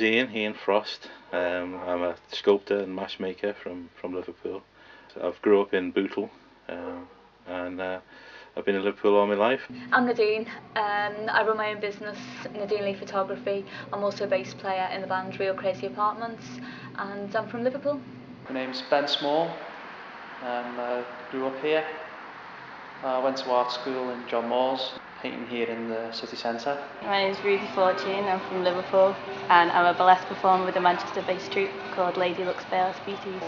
name's Ian Frost. I'm a sculptor and mask maker from Liverpool. I've grew up in Bootle, and I've been in Liverpool all my life. I'm Nadine. I run my own business, Nadine Lee Photography. I'm also a bass player in the band Real Crazy Apartments, and I'm from Liverpool. My name's Ben Small. Grew up here. I went to art school in John Moores, painting here in the city centre. My name's Ruby Fortune, I'm from Liverpool, and I'm a burlesque performer with a Manchester-based troupe called Lady Luck's Burlesque Beauties,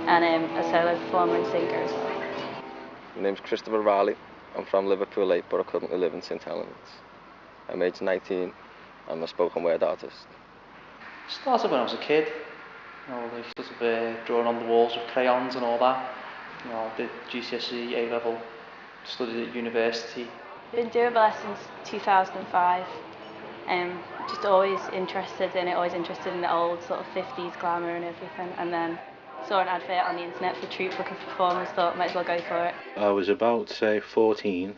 and a solo performer and singer as well. My name's Christopher Raleigh. I'm from Liverpool 8, but I currently live in St Helens. I'm age 19. I'm a spoken word artist. Started when I was a kid. Like sort of drawing on the walls with crayons and all that. I did GCSE, A-level, studied at university. Been doing burlesque since 2005. Just always interested in it, always interested in the old sort of 50s glamour and everything. And then saw an advert on the internet for troupe looking for performers, thought might as well go for it. I was about, say, 14,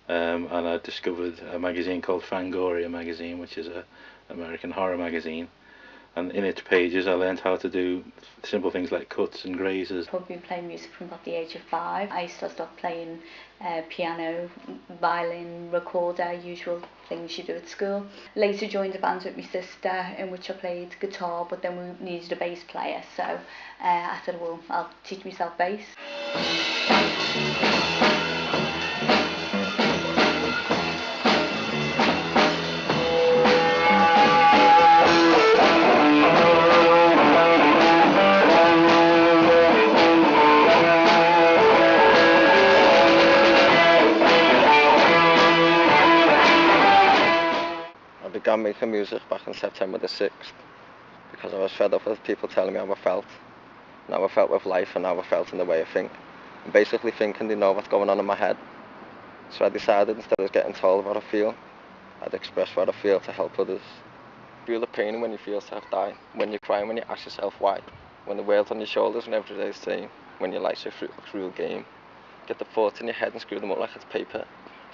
and I discovered a magazine called Fangoria magazine, which is an American horror magazine. And in its pages I learned how to do simple things like cuts and grazes. I've been playing music from about the age of 5. I used to start playing piano, violin, recorder, usual things you do at school. Later joined a band with my sister in which I played guitar, but then we needed a bass player, so I said, well, I'll teach myself bass. I began making music back on September the 6th because I was fed up with people telling me how I felt, and how I felt with life, and how I felt in the way I think. And basically thinking they know what's going on in my head. So I decided, instead of getting told what I feel, I'd express what I feel to help others. Feel the pain when you feel yourself die, when you're crying, when you ask yourself why, when the world's on your shoulders and every day's the same, when your life's a cruel game. Get the thoughts in your head and screw them up like it's paper.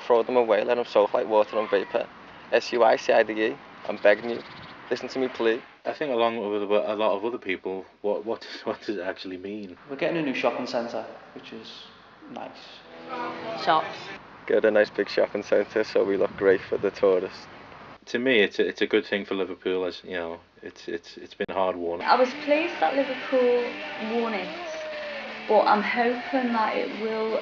Throw them away, let them soak like water on vapour. SUICIDE, I'm begging you, listen to me plea. I think along with a lot of other people, what does it actually mean? We're getting a new shopping centre, which is nice. Shops. Get a nice big shopping centre so we look great for the tourists. To me, it's a good thing for Liverpool, as you know. It's been hard won. I was pleased that Liverpool won it, but I'm hoping that it will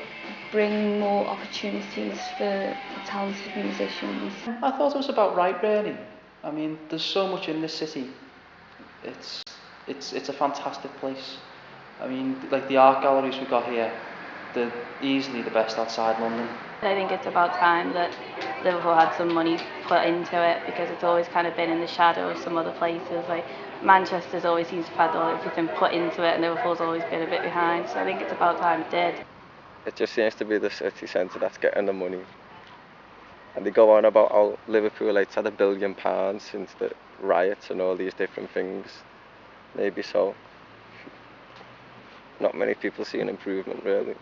bring more opportunities for talented musicians. I thought it was about right, really. I mean, there's so much in this city. It's a fantastic place. I mean, like the art galleries we've got here, they're easily the best outside London. I think it's about time that Liverpool had some money put into it, because it's always kind of been in the shadow of some other places. Like Manchester's always seems to have had everything put into it, and Liverpool's always been a bit behind. So I think it's about time it did. It just seems to be the city centre that's getting the money. And they go on about how Liverpool had £1 billion since the riots and all these different things. Maybe so. Not many people see an improvement, really.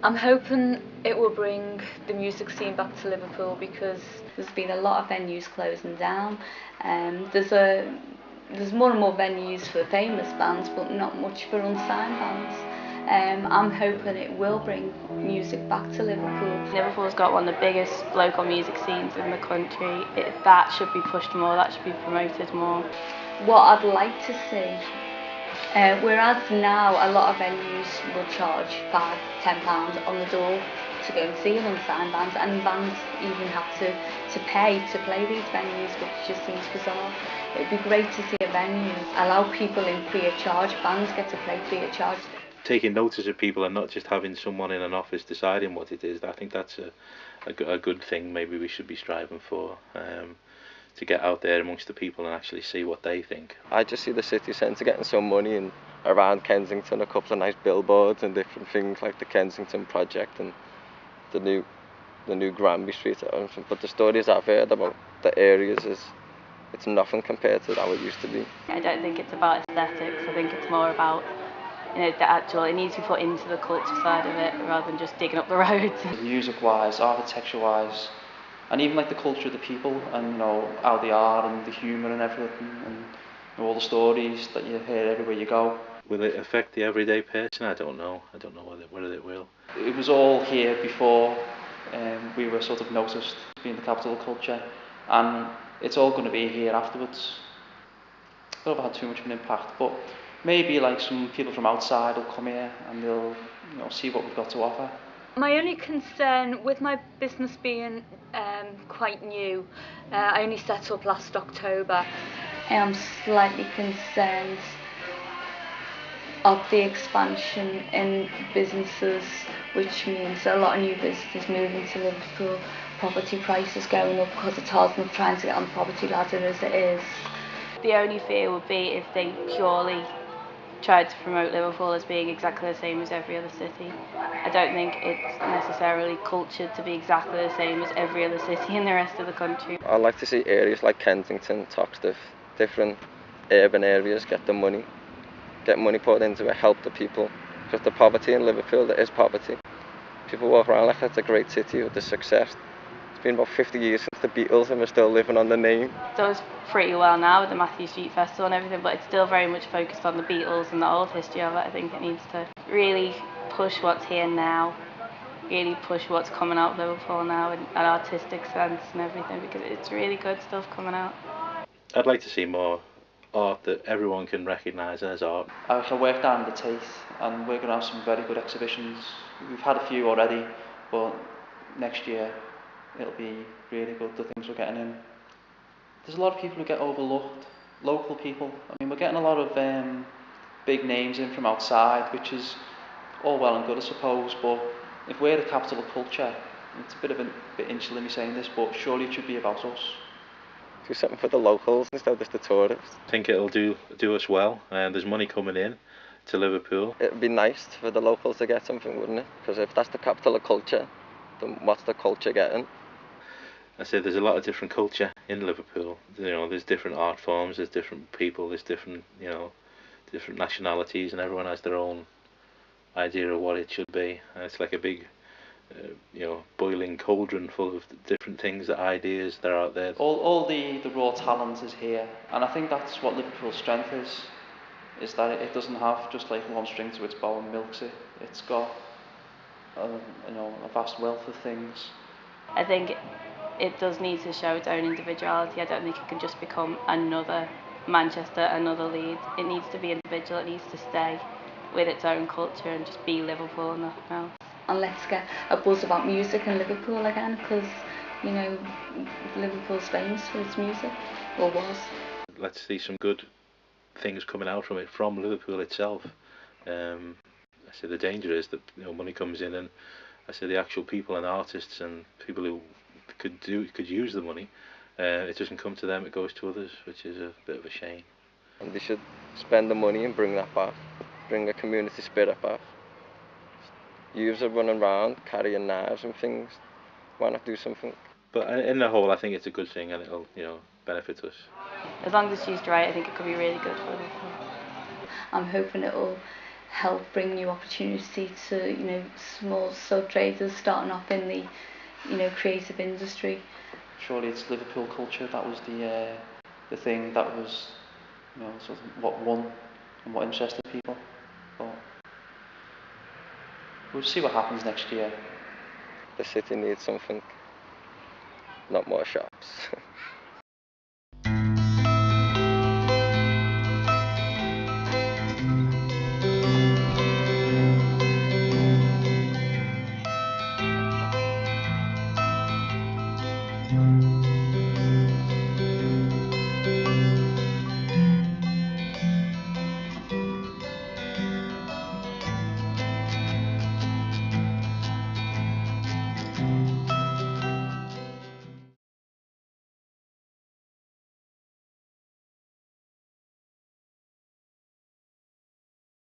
I'm hoping it will bring the music scene back to Liverpool, because there's been a lot of venues closing down. There's more and more venues for famous bands, but not much for unsigned bands. I'm hoping it will bring music back to Liverpool. Liverpool's got one of the biggest local music scenes in the country. That should be pushed more, that should be promoted more. What I'd like to see, whereas now a lot of venues will charge £5, £10 on the door to go and see an unsigned band, and bands even have to pay to play these venues, which just seems bizarre. It'd be great to see a venue allow people in free of charge. Bands get to play free of charge. Taking notice of people and not just having someone in an office deciding what it is, I think that's a good thing. Maybe we should be striving for, to get out there amongst the people and actually see what they think. I just see the city centre getting some money, and around Kensington a couple of nice billboards and different things like the Kensington Project and the new Granby Street. But the stories I've heard about the areas it's nothing compared to how it used to be. I don't think it's about aesthetics, I think it's more about it needs to be put into the culture side of it rather than just digging up the roads. Music-wise, architecture-wise, and even like the culture of the people, and how they are, and the humour and everything, and all the stories that you hear everywhere you go. Will it affect the everyday person? I don't know. I don't know whether it will. It was all here before we were sort of noticed being the capital of culture, and it's all going to be here afterwards. It's not had too much of an impact, but maybe like some people from outside will come here and they'll see what we've got to offer. My only concern with my business being quite new, I only set up last October, I am slightly concerned of the expansion in businesses, which means a lot of new businesses moving to Liverpool, property prices going up because it's hard enough trying to get on the property ladder as it is. The only fear would be if they purely tried to promote Liverpool as being exactly the same as every other city. I don't think it's necessarily cultured to be exactly the same as every other city in the rest of the country. I'd like to see areas like Kensington, Toxteth, different urban areas get money put into it, help the people. Because the poverty in Liverpool, there is poverty. People walk around like it's a great city with the success. It's been about 50 years since the Beatles and we're still living on the name. It does pretty well now with the Matthew Street Festival and everything, but it's still very much focused on the Beatles and the old history of it. I think it needs to really push what's here now, really push what's coming out of Liverpool now, and artistic sense and everything, because it's really good stuff coming out. I'd like to see more art that everyone can recognise as art. I work down in the Tate, and we're going to have some very good exhibitions. We've had a few already, but next year it'll be really good, the things we're getting in. There's a lot of people who get overlooked, local people. I mean, we're getting a lot of big names in from outside, which is all well and good, I suppose, but if we're the capital of culture, it's a bit insular me saying this, but surely it should be about us. Do something for the locals instead of just the tourists. I think it'll do us well, and there's money coming in to Liverpool. It'd be nice for the locals to get something, wouldn't it? Because if that's the capital of culture, then what's the culture getting? I say there's a lot of different culture in Liverpool. There's different art forms, there's different people, there's different nationalities, and everyone has their own idea of what it should be. And it's like a big, boiling cauldron full of different things, ideas that are out there. All the raw talent is here, and I think that's what Liverpool's strength is that it doesn't have just like one string to its bow and milks it. It's got a vast wealth of things. I think it does need to show its own individuality. I don't think it can just become another Manchester, another Leeds. It needs to be individual, it needs to stay with its own culture and just be Liverpool and nothing else. And let's get a buzz about music in Liverpool again, because Liverpool's famous for its music, or was. Let's see some good things coming out from Liverpool itself. I say the danger is that money comes in, and I say the actual people and artists and people who could use the money, it doesn't come to them, it goes to others, which is a bit of a shame. And they should spend the money and bring that back, bring a community spirit back. Youths are running around carrying knives and things. Why not do something? But in the whole, I think it's a good thing, and it'll benefit us. As long as it's used right, I think it could be really good for Liverpool. I'm hoping it'll help bring new opportunity to small sole traders starting off in the creative industry. Surely it's Liverpool culture that was the thing that was sort of what won and what interested people. But we'll see what happens next year. The city needs something, not more shops.